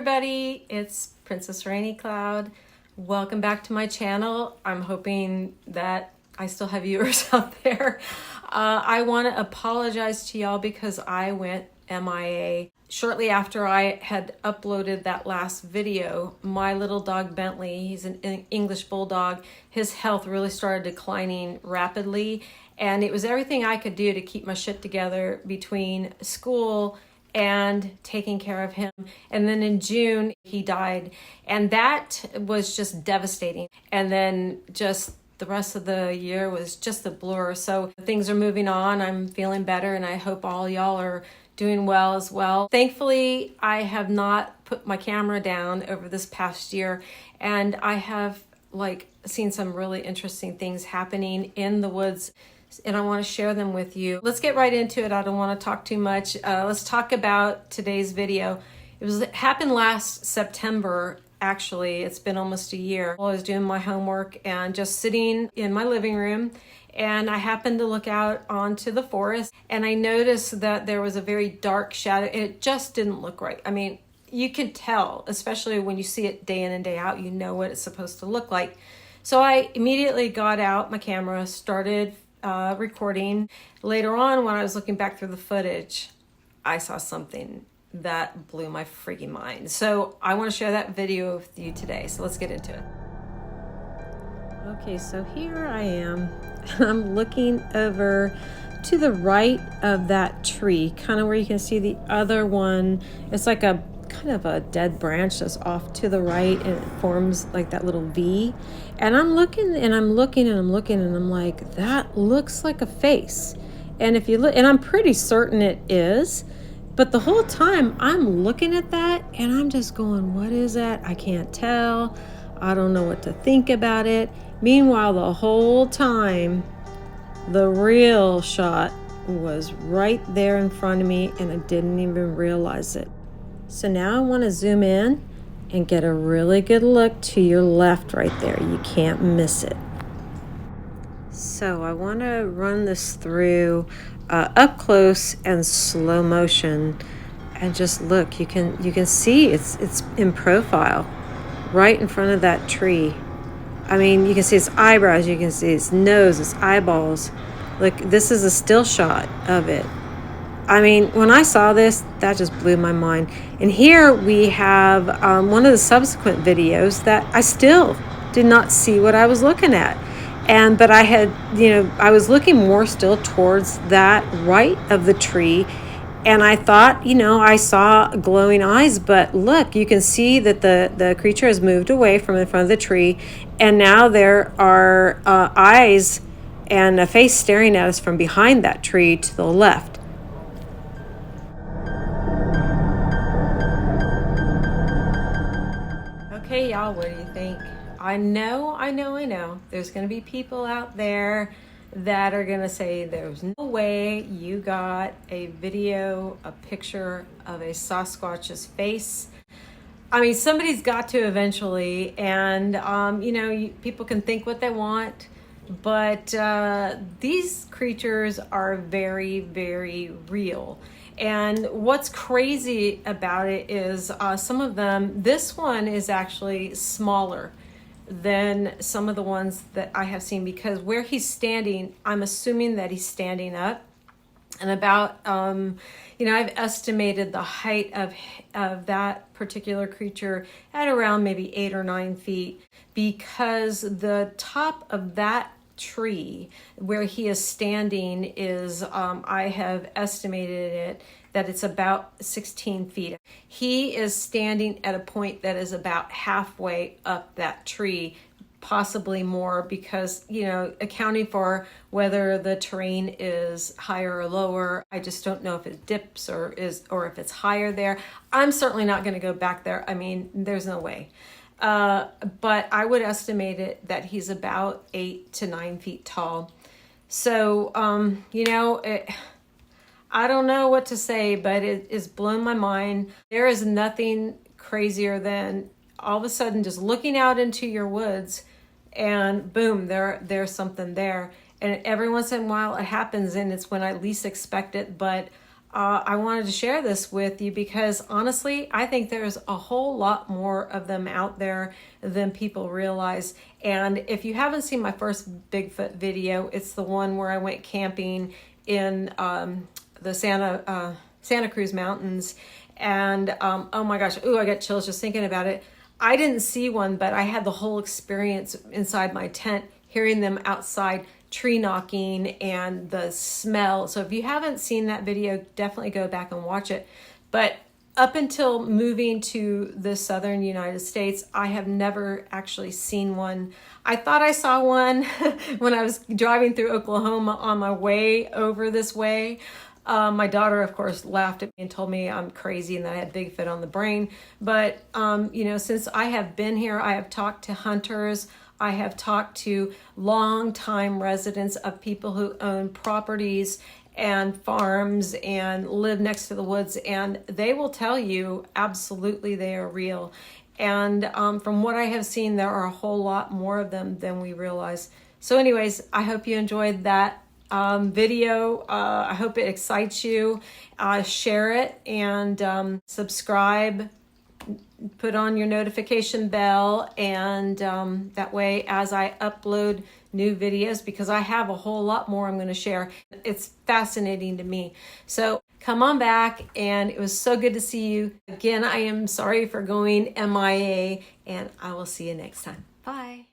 everybody, it's Princess Rainy Cloud. Welcome back to my channel. I'm hoping that I still have viewers out there. I want to apologize to y'all because I went MIA. Shortly after I had uploaded that last video, my little dog Bentley, he's an English bulldog, his health really started declining rapidly, and it was everything I could do to keep my shit together between school and taking care of him. And then in June, he died. And that was just devastating. And then just the rest of the year was just a blur. So things are moving on. I'm feeling better, and I hope all y'all are doing well as well. Thankfully, I have not put my camera down over this past year, and I have seen some really interesting things happening in the woods, and I want to share them with you. Let's get right into it. I don't want to talk too much. Let's talk about today's video. It happened last September. Actually, it's been almost a year. I was doing my homework and just sitting in my living room, and I happened to look out onto the forest, and I noticed that there was a very dark shadow, and it just didn't look right. I mean, you can tell, especially when you see it day in and day out, you know what it's supposed to look like. So I immediately got out my camera, started recording. Later on, when I was looking back through the footage, I saw something that blew my freaking mind. So I want to share that video with you today. So let's get into it. Okay, so here I am. I'm looking over to the right of that tree, kind of where you can see the other one. It's like a kind of a dead branch that's off to the right, and it forms like that little V. And I'm looking and I'm looking and I'm looking and I'm like, that looks like a face. And if you look, and I'm pretty certain it is, but the whole time I'm looking at that and I'm just going, what is that? I can't tell. I don't know what to think about it. Meanwhile, the whole time, the real shot was right there in front of me, and I didn't even realize it. So now I want to zoom in and get a really good look to your left right there. You can't miss it. So I want to run this through up close and slow motion, and just look. You can see it's in profile right in front of that tree. I mean, you can see its eyebrows, you can see its nose, its eyeballs. Like, this is a still shot of it. I mean, when I saw this, that just blew my mind. And here we have one of the subsequent videos that I still did not see what I was looking at. But I had, I was looking more still towards that right of the tree. And I thought, I saw glowing eyes, but look, you can see that the creature has moved away from in front of the tree. And now there are eyes and a face staring at us from behind that tree to the left. Okay, y'all, what do you think? I know. There's going to be people out there that are going to say there's no way you got a video, a picture of a Sasquatch's face. I mean, somebody's got to eventually, and, people can think what they want, but these creatures are very, very real. And what's crazy about it is some of them, this one is actually smaller than some of the ones that I have seen, because where he's standing, I'm assuming that he's standing up. And about, I've estimated the height of that particular creature at around maybe 8 or 9 feet, because the top of that tree where he is standing is, I have estimated it that it's about 16 feet. He is standing at a point that is about halfway up that tree, possibly more, because, accounting for whether the terrain is higher or lower, I just don't know if it dips or if it's higher there. I'm certainly not going to go back there. I mean, there's no way. But I would estimate it that he's about 8 to 9 feet tall. So, I don't know what to say, but it has blown my mind. There is nothing crazier than all of a sudden just looking out into your woods and boom, there's something there. And every once in a while it happens, and it's when I least expect it. But I wanted to share this with you because honestly, I think there's a whole lot more of them out there than people realize. And if you haven't seen my first Bigfoot video, it's the one where I went camping in the Santa Cruz Mountains. And oh my gosh, ooh, I got chills just thinking about it. I didn't see one, but I had the whole experience inside my tent, hearing them outside tree knocking and the smell. So if you haven't seen that video, definitely go back and watch it. But up until moving to the southern United States, I have never actually seen one. I thought I saw one when I was driving through Oklahoma on my way over this way. My daughter, of course, laughed at me and told me I'm crazy and that I had Bigfoot on the brain. But, you know, since I have been here, I have talked to hunters. I have talked to longtime residents of people who own properties and farms and live next to the woods, and they will tell you absolutely they are real. And from what I have seen, there are a whole lot more of them than we realize. So anyways, I hope you enjoyed that video. I hope it excites you. Share it and subscribe. Put on your notification bell, and that way as I upload new videos, because I have a whole lot more I'm going to share. It's fascinating to me. So come on back, and it was so good to see you. Again, I am sorry for going MIA, and I will see you next time. Bye.